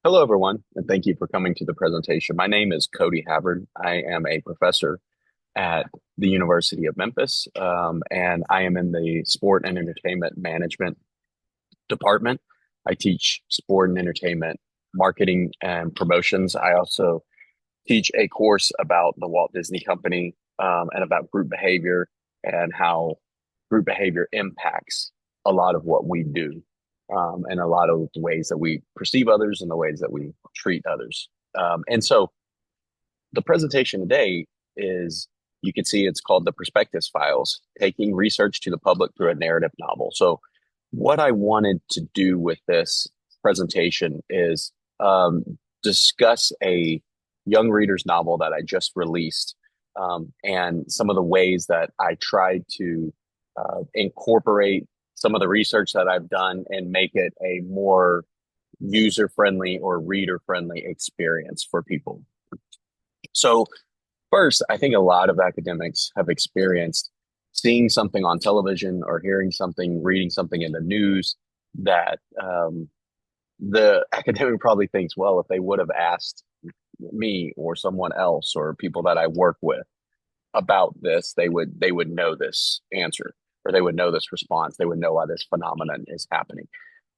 Hello, everyone, and thank you for coming to the presentation. My name is Cody Havard. I am a professor at the University of Memphis, and I am in the Sport and Entertainment Management department. I teach sport and entertainment marketing and promotions. I also teach a course about the Walt Disney Company, and about group behavior and how group behavior impacts a lot of what we do, and a lot of the ways that we perceive others and the ways that we treat others. And so the presentation today is, you can see it's called the Prospectus Files, taking research to the public through a narrative novel. So what I wanted to do with this presentation is discuss a young reader's novel that I just released, and some of the ways that I tried to incorporate some of the research that I've done and make it a more user-friendly or reader-friendly experience for people. So first, I think a lot of academics have experienced seeing something on television or hearing something, reading something in the news that the academic probably thinks, well, if they would have asked me or someone else or people that I work with about this, they would know this answer, or they would know this response. They would know why this phenomenon is happening.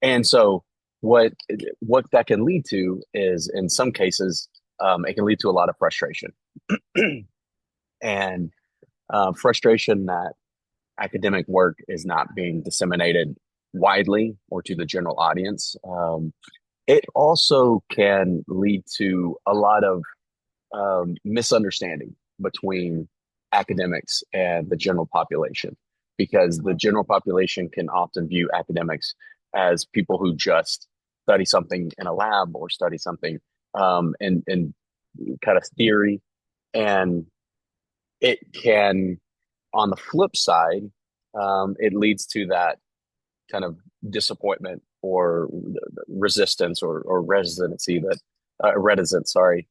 And so what what that can lead to is, in some cases, it can lead to a lot of frustration and frustration that academic work is not being disseminated widely or to the general audience. It also can lead to a lot of misunderstanding between academics and the general population, because the general population can often view academics as people who just study something in a lab or study something in kind of theory. And it can, on the flip side, it leads to that kind of disappointment or resistance or residency that reticence, sorry,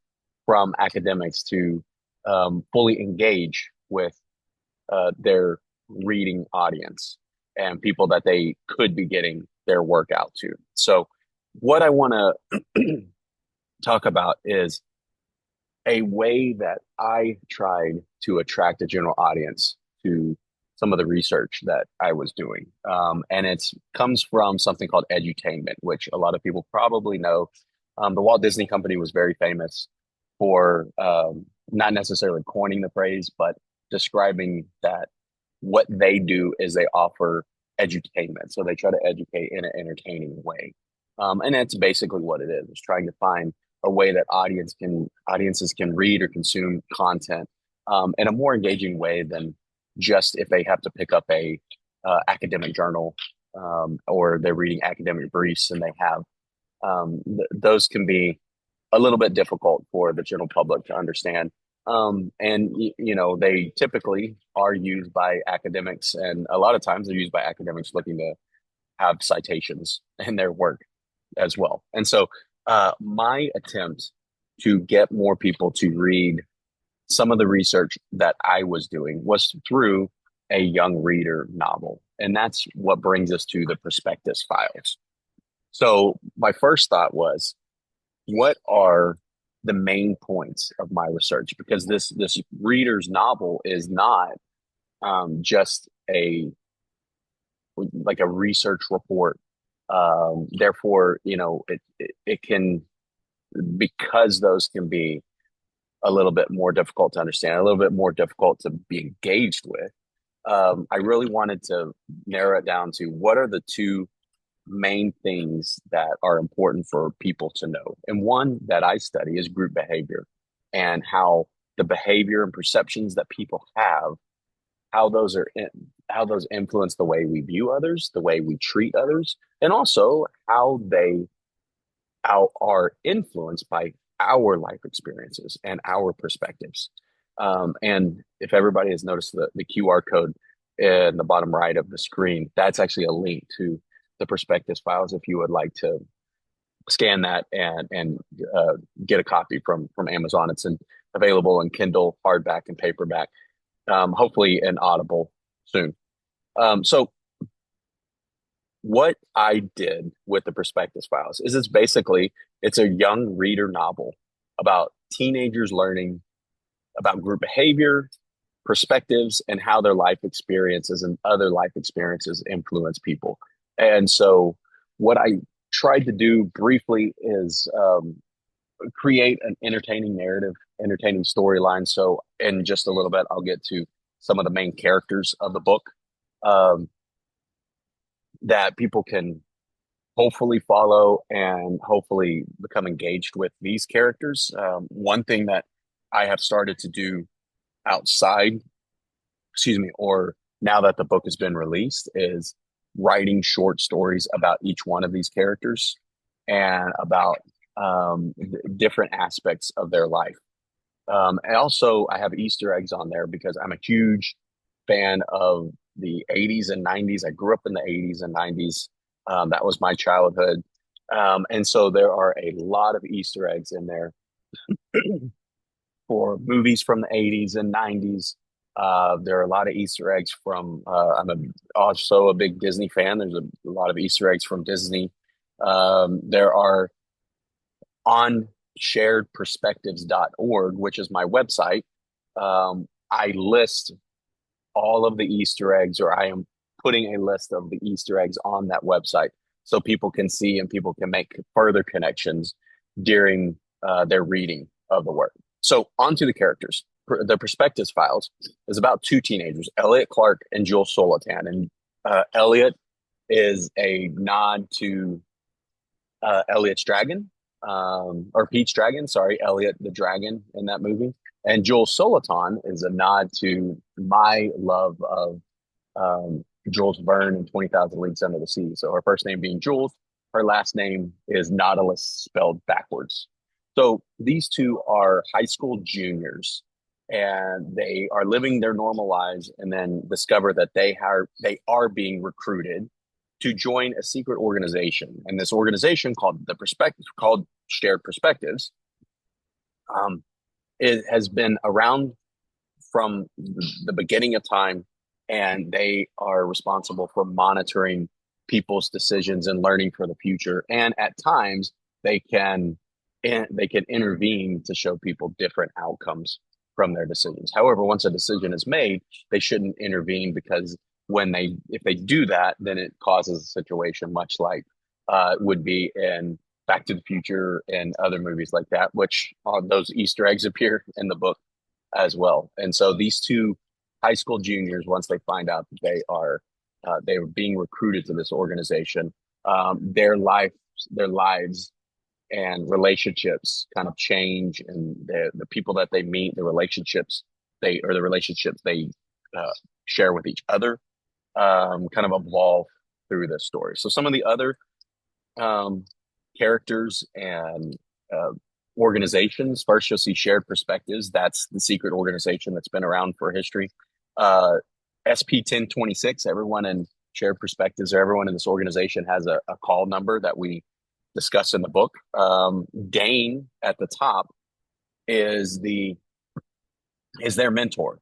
from academics to fully engage with their reading audience and people that they could be getting their work out to. So what I want to talk about is a way that I tried to attract a general audience to some of the research that I was doing. And it comes from something called edutainment, which a lot of people probably know. The Walt Disney Company was very famous for not necessarily coining the phrase, but describing that what they do is they offer edutainment. So they try to educate in an entertaining way. And that's basically what it is. It's trying to find a way that audiences can read or consume content in a more engaging way than just if they have to pick up a academic journal, or they're reading academic briefs, and they have those can be a little bit difficult for the general public to understand. And they typically are used by academics, and a lot of times they're used by academics looking to have citations in their work as well. And so my attempt to get more people to read some of the research that I was doing was through a young reader novel. And that's what brings us to the Prospectus Files. So my first thought was, what are the main points of my research? Because this reader's novel is not just a like a research report. Therefore, it can, because those can be a little bit more difficult to understand, a little bit more difficult to be engaged with. I really wanted to narrow it down to what are the two main things that are important for people to know. And one that I study is group behavior, and how the behavior and perceptions that people have, how those influence the way we view others, the way we treat others, and also how they are influenced by our life experiences and our perspectives. And if everybody has noticed the QR code in the bottom right of the screen, that's actually a link to the Prospectus Files if you would like to scan that and get a copy from Amazon. It's available in Kindle, hardback, and paperback. Hopefully in Audible soon. So what I did with the Prospectus Files is it's basically It's a young reader novel about teenagers learning about group behavior, perspectives, and how their life experiences and other life experiences influence people. And so, what I tried to do briefly is create an entertaining narrative, entertaining storyline. So, in just a little bit, I'll get to some of the main characters of the book um, that people can hopefully follow and hopefully become engaged with these characters. One thing that I have started to do outside, excuse me, or now that the book has been released, is writing short stories about each one of these characters and about different aspects of their life. And also, I have Easter eggs on there because I'm a huge fan of the 80s and 90s. I grew up in the 80s and 90s. That was my childhood. And so there are a lot of Easter eggs in there for movies from the 80s and 90s. There are a lot of Easter eggs from, also a big Disney fan. There's a lot of Easter eggs from Disney. There are on sharedperspectives.org, which is my website. I list all of the Easter eggs, or I am putting a list of the Easter eggs on that website so people can see and people can make further connections during their reading of the work. So, onto the characters. The Perspectives Files is about two teenagers, Elliot Clark and Jules Solitan. And Elliot is a nod to Elliot's Dragon, or Pete's Dragon, sorry, Elliot the Dragon in that movie. And Jules Soliton is a nod to my love of Jules Verne in 20,000 Leagues Under the Sea. So her first name being Jules, her last name is Nautilus spelled backwards. So these two are high school juniors and they are living their normal lives and then discover that they are being recruited to join a secret organization. And this organization called Shared Perspectives, um, it has been around from the beginning of time, and they are responsible for monitoring people's decisions and learning for the future. And at times, they can they can intervene to show people different outcomes from their decisions. However, once a decision is made, they shouldn't intervene because when they if they do that, then it causes a situation much like would be in Back to the Future and other movies like that, which those Easter eggs appear in the book as well. And so these two high school juniors, once they find out that they are being recruited to this organization, their lives and relationships kind of change, and the people that they meet, the relationships they uh, share with each other, kind of evolve through this story. So some of the other um, characters and uh, organizations. First, you'll see Shared Perspectives. That's the secret organization that's been around for history. SP 1026. Everyone in Shared Perspectives, or everyone in this organization, has a call number that we discuss in the book. Dane at the top is their mentor.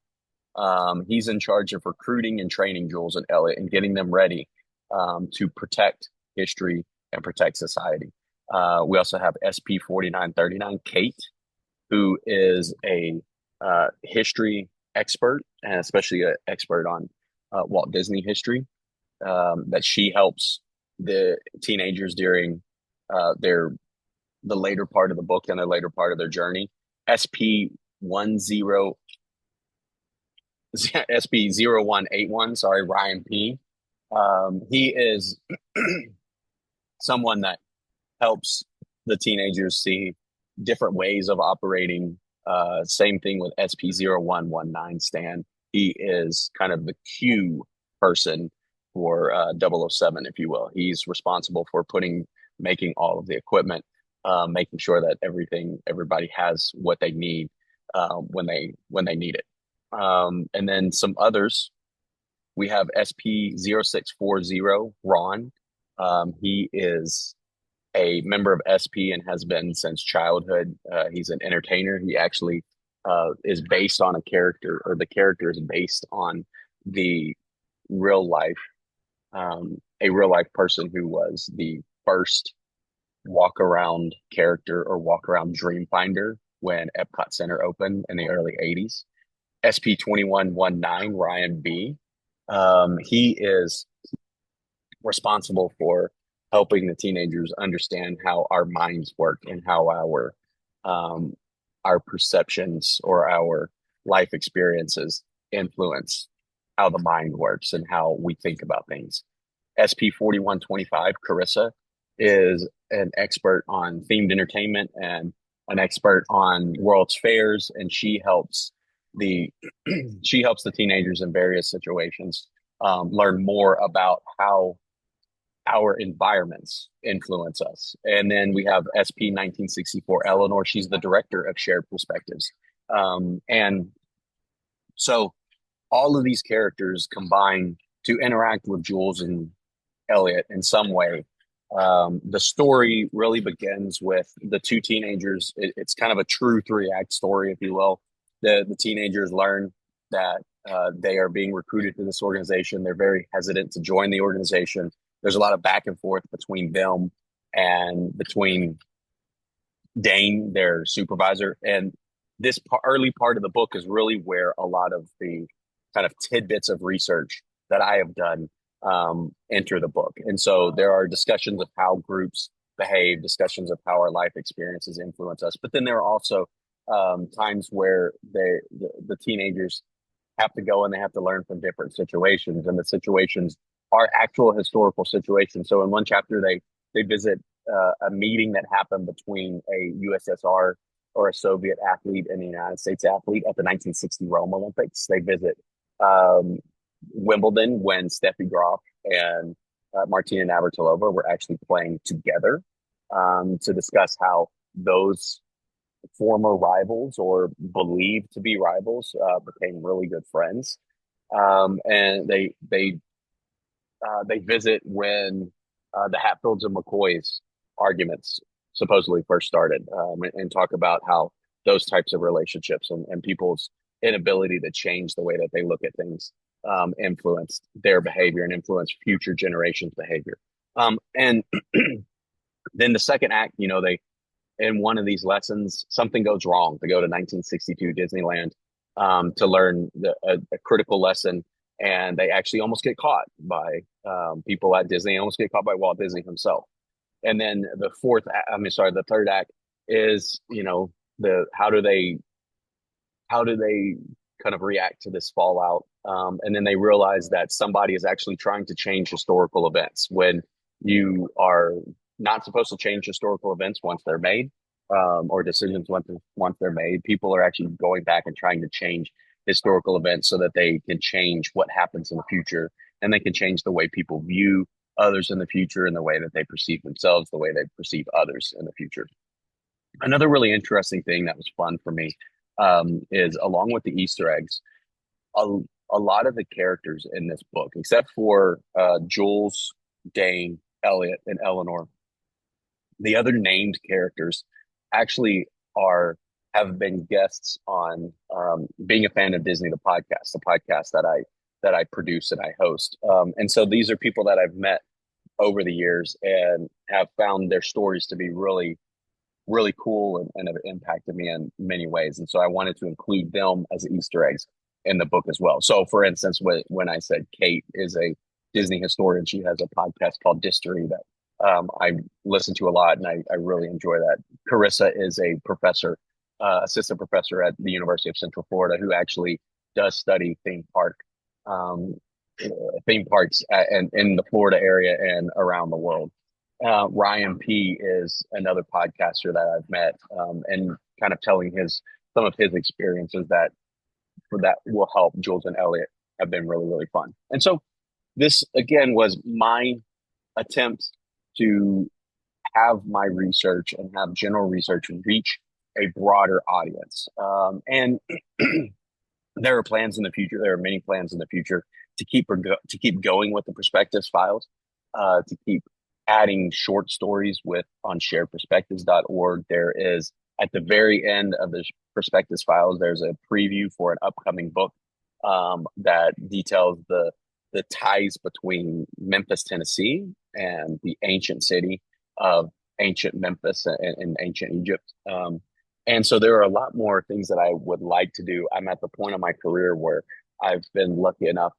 He's in charge of recruiting and training Jules and Elliot and getting them ready to protect history and protect society. We also have SP 4939, Kate, who is a history expert and especially an expert on Walt Disney history. That she helps the teenagers during their the later part of the book and the later part of their journey. SP 10 SP 0181, sorry, Ryan P. He is someone that helps the teenagers see different ways of operating. Same thing with SP 0119 Stan. He is kind of the Q person for 007, if you will. He's responsible for making all of the equipment, making sure that everybody has what they need when they need it. And then some others, we have SP 0640 Ron. He is a member of SP and has been since childhood. He's an entertainer. He actually is based on a character, or the character is based on the real life, a real life person who was the first walk around character or walk around dream finder when Epcot Center opened in the early 80s. SP 2119 Ryan B. He is responsible for helping the teenagers understand how our minds work and how um, our perceptions or our life experiences influence how the mind works and how we think about things. SP 4125 Carissa is an expert on themed entertainment and an expert on World's Fairs, and the she helps the teenagers in various situations learn more about how our environments influence us. And then we have SP 1964 Eleanor. She's the director of Shared Perspectives. And so all of these characters combine to interact with Jules and Elliot in some way. The story really begins with the two teenagers. It's kind of a true three act story, if you will. The teenagers learn that they are being recruited to this organization. They're very hesitant to join the organization. There's a lot of back and forth between them and between Dane, their supervisor. And this early part of the book is really where a lot of the kind of tidbits of research that I have done enter the book. And so there are discussions of how groups behave, discussions of how our life experiences influence us. But then there are also times where the teenagers have to go and they have to learn from different situations, and the situations are actual historical situations. So in one chapter, they visit a meeting that happened between a USSR or a Soviet athlete and a United States athlete at the 1960 Rome Olympics. They visit um, Wimbledon when Steffi Graf and Martina Navratilova were actually playing together to discuss how those former rivals or believed to be rivals became really good friends. And they visit when the Hatfields and McCoys arguments supposedly first started, and talk about how those types of relationships and people's inability to change the way that they look at things influenced their behavior and influenced future generations' behavior. And then the second act, they in one of these lessons, something goes wrong. They go to 1962 Disneyland to learn a critical lesson, and they actually almost get caught by people at Disney, almost get caught by Walt Disney himself. And then the third act is, the how do they kind of react to this fallout? And then they realize that somebody is actually trying to change historical events when you are not supposed to change historical events once they're made, or decisions once they're made. People are actually going back and trying to change historical events so that they can change what happens in the future, and they can change the way people view others in the future and the way that they perceive themselves, the way they perceive others in the future. Another really interesting thing that was fun for me is along with the Easter eggs, a, a lot of the characters in this book, except for Jules, Dane, Elliot, and Eleanor, the other named characters actually are have been guests on Being a Fan of Disney, the podcast that I produce and I host. And so these are people that I've met over the years and have found their stories to be really, really cool and have impacted me in many ways. And so I wanted to include them as Easter eggs in the book as well. So for instance, when I said Kate is a Disney historian, she has a podcast called Distory that I listen to a lot, and I really enjoy that. Carissa is a professor, assistant professor at the University of Central Florida, who actually does study um, theme parks in the Florida area and around the world. Ryan P is another podcaster that I've met, and kind of telling some of his experiences that will help Jules and Elliot have been really, really fun. And so this again was my attempt to have my research and have general research reach a broader audience. And there are plans in the future. There are many plans in the future to keep going with the perspectives files, to keep adding short stories with on sharedperspectives.org. There is at the very end of the perspectives files, there's a preview for an upcoming book that details the ties between Memphis, Tennessee, and the ancient city of ancient Memphis and ancient Egypt. And so there are a lot more things that I would like to do. I'm at the point of my career where I've been lucky enough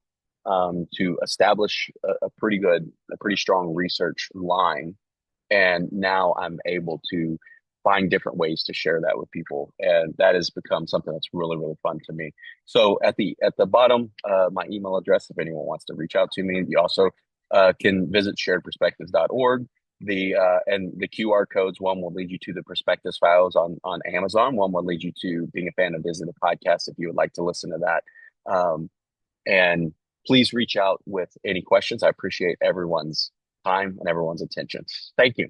to establish a pretty strong research line, and now I'm able to find different ways to share that with people, and that has become something that's really really fun to me. So at the bottom, my email address if anyone wants to reach out to me. You also can visit sharedperspectives.org. The QR codes, one will lead you to the Perspectives files on Amazon, one will lead you to Being a Fan of Disney, the podcast, if you would like to listen to that. And please reach out with any questions. I appreciate everyone's time and everyone's attention. Thank you.